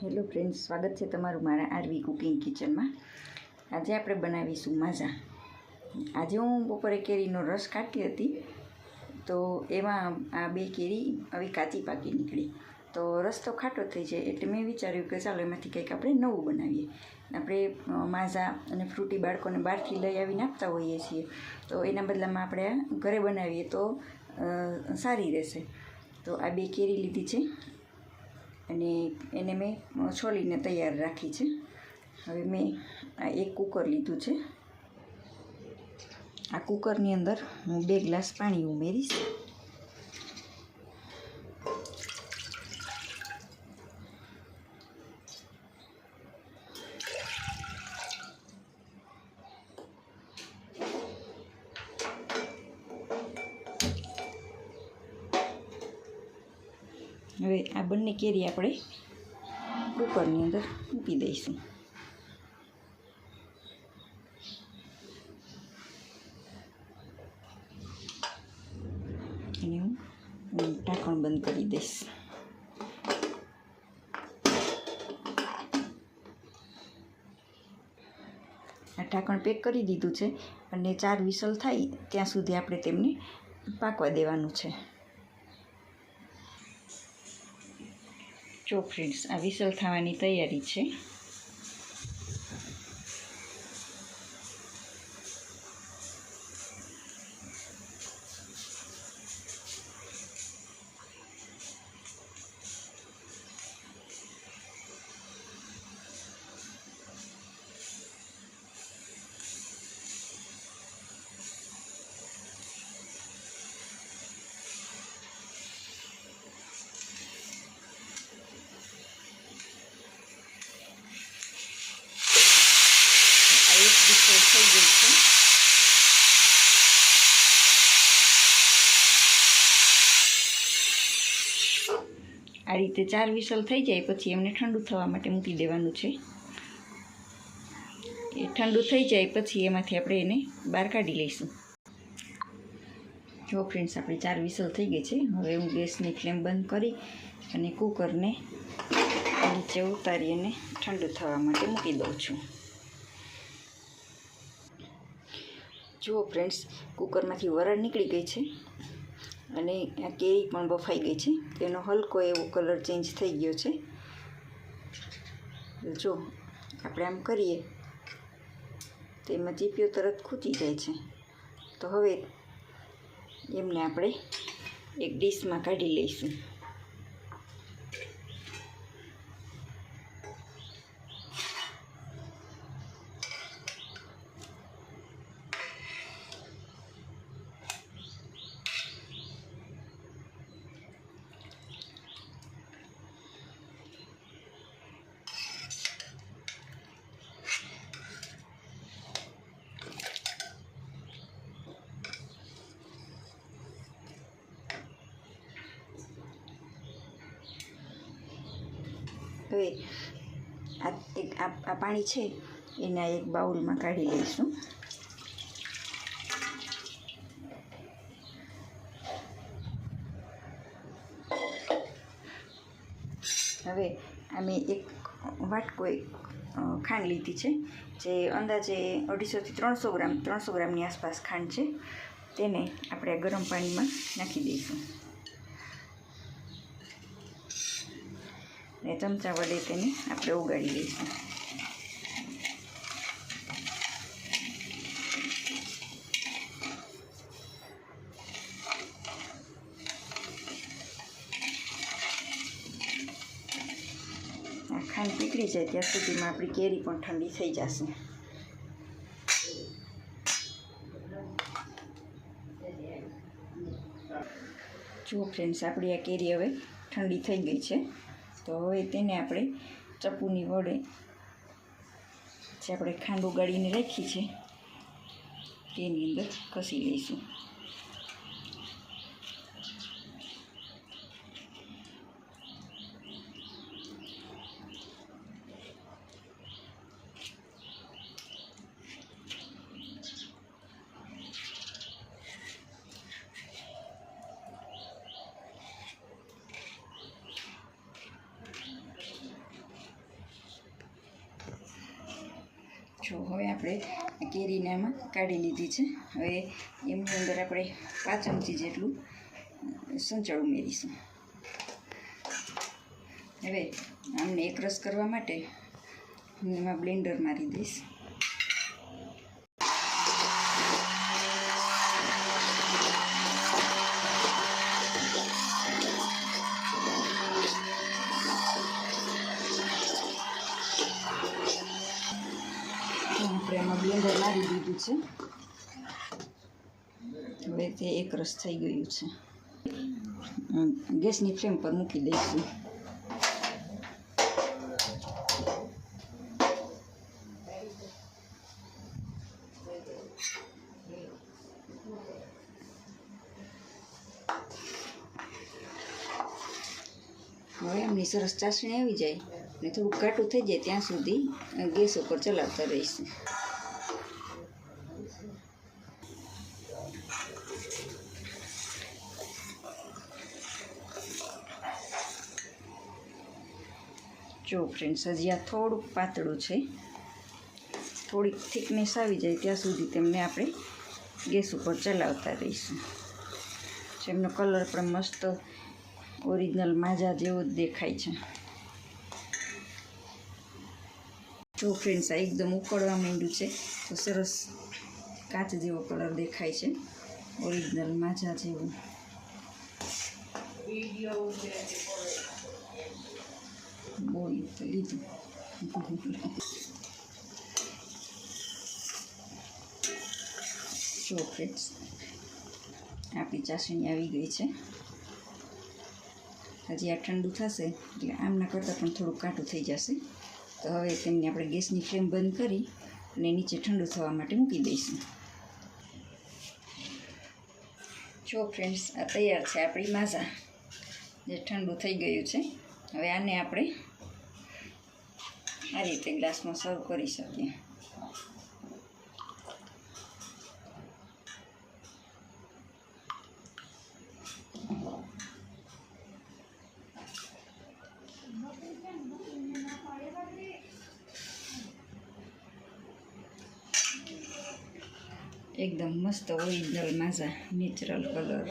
Hello friends, સ્વાગત છે તમારું મારા આરવી કુકિંગ કિચનમાં। આજે આપણે બનાવીશું માઝા। આજે હું બપોરે કેરીનો રસ કાઢતી હતી તો એમાં આ બે કેરી આવી કાચી પાકી નીકળી, તો રસ તો ખાટો થઈ જાય એટલે મેં વિચાર્યું કે ચાલો એમાંથી કંઈક આપણે નવું બનાવીએ। આપણે માઝા અને ફ્રૂટી બાળકોને બહારથી લઈ આવીને આપતા હોઈએ છીએ, તો એના બદલામાં આપણે ઘરે બનાવીએ તો સારી રહેશે। તો આ બે કેરી લીધી છે અને એને મેં છોલીને તૈયાર રાખી છે। હવે મેં આ એક કુકર લીધું છે। આ કુકરની અંદર હું 2 ગ્લાસ પાણી ઉમેરીશ। હવે આ બંને કેરી આપણે કુકરની અંદર મૂકી દઈશું। અને હું ઢાંકણ બંધ કરી દઈશ। આ ઢાંકણ પેક કરી દીધું છે અને 4 વિસલ થાય ત્યાં સુધી આપણે તેમને પાકવા દેવાનું છે। જો ફ્રેન્ડ્સ, આ વિસલ થવાની તૈયારી છે। વિસલ થઈ ગઈ છે। આ રીતે 4 વિસલ થઈ જાય પછી એમને ઠંડુ થવા માટે મૂકી દેવાનું છે। એ ઠંડુ થઈ જાય પછી એમાંથી આપણે એને બહાર કાઢી લઈશું। જો ફ્રેન્ડ્સ, આપણી 4 વિસલ થઈ ગઈ છે। હવે હું ગેસની ફ્લેમ બંધ કરી અને કુકરને નીચે ઉતારી અને ઠંડુ થવા માટે મૂકી દઉં છું। જુઓ ફ્રેન્ડ્સ, કુકરમાંથી વરાળ નીકળી ગઈ છે અને આ કેરી પણ બફાઈ ગઈ છે। તેનો હલકો એવો કલર ચેન્જ થઈ ગયો છે। જો આપણે આમ કરીએ તો એમાં ચીપીઓ તરત ખૂંચી જાય છે। તો હવે એમને આપણે એક ડીશમાં કાઢી લઈશું। હવે આ પાણી છે એના એક બાઉલમાં કાઢી લઈશું। હવે અમે એક વાટકો ખાંડ લીધી છે, જે અંદાજે 250 થી 300 ગ્રામની આસપાસ ખાંડ છે। તેને આપણે ગરમ પાણીમાં નાખી દઈશું અને ચમચા વડે તેને આપણે ઉગાડી લઈશું। આ ખાંડ પીગળી જાય ત્યાં સુધીમાં આપણી કેરી પણ ઠંડી થઈ જશે। જુઓ ફ્રેન્ડ્સ, આપણી આ કેરી હવે ઠંડી થઈ ગઈ છે। તો હવે તેને આપણે ચપ્પુની વડે જે આપણે ખાંડ ઉગાડીને રાખી છે તેની અંદર ઘસી લઈશું। જો હવે આપણે કેરીને આમાં કાઢી લીધી છે. હવે એમની અંદર આપણે 5 ચમચી જેટલું સંચળ ઉમેરીશું. હવે આમને એક રસ કરવા માટે હું એમાં બ્લેન્ડર મારી દઈશ. આપણે એમાં બ્લેન્ડર મારી દીધું છે. હવે તે એક રસ થઈ ગયું છે. ગેસની ફ્લેમ પર મૂકી દઈશું. હવે એમની સરસ ચાસણી આવી જાય ને થોડુંક ઘાટું થઈ જાય ત્યાં સુધી ગેસ ઉપર ચલાવતા રહીશું. જો ફ્રેન્ડ્સ, હજી આ થોડુંક પાતળું છે. થોડીક થિકનેસ આવી જાય ત્યાં સુધી તેમને આપણે ગેસ ઉપર ચલાવતા રહીશું. જેમનો કલર પણ મસ્ત ઓરિજિનલ માજા જેવો જ દેખાય છે. જો ફ્રેન્ડ્સ, આ એકદમ ઉકળવા માંડ્યું છે તો સરસ કાચ જેવો કલર દેખાય છે, ઓરિજિનલ માજા જેવું. બોલી તો લીધું. જો ફ્રેન્ડ્સ, આપણી ચાસણી આવી ગઈ છે. હજી આ ઠંડુ થશે એટલે આમના કરતાં પણ થોડું કાટું થઈ જશે. તો હવે તેમને આપણે ગેસની ફ્લેમ બંધ કરી અને નીચે ઠંડુ થવા માટે મૂકી દઈશું. જો ફ્રેન્ડ્સ, આ તૈયાર છે આપણી માઝા, જે ઠંડુ થઈ ગયું છે. હવે આને આપણે આ રીતે ગ્લાસમાં સર્વ કરી શકીએ. એકદમ મસ્ત ઓરિજિનલ માઝા, નેચરલ કલર.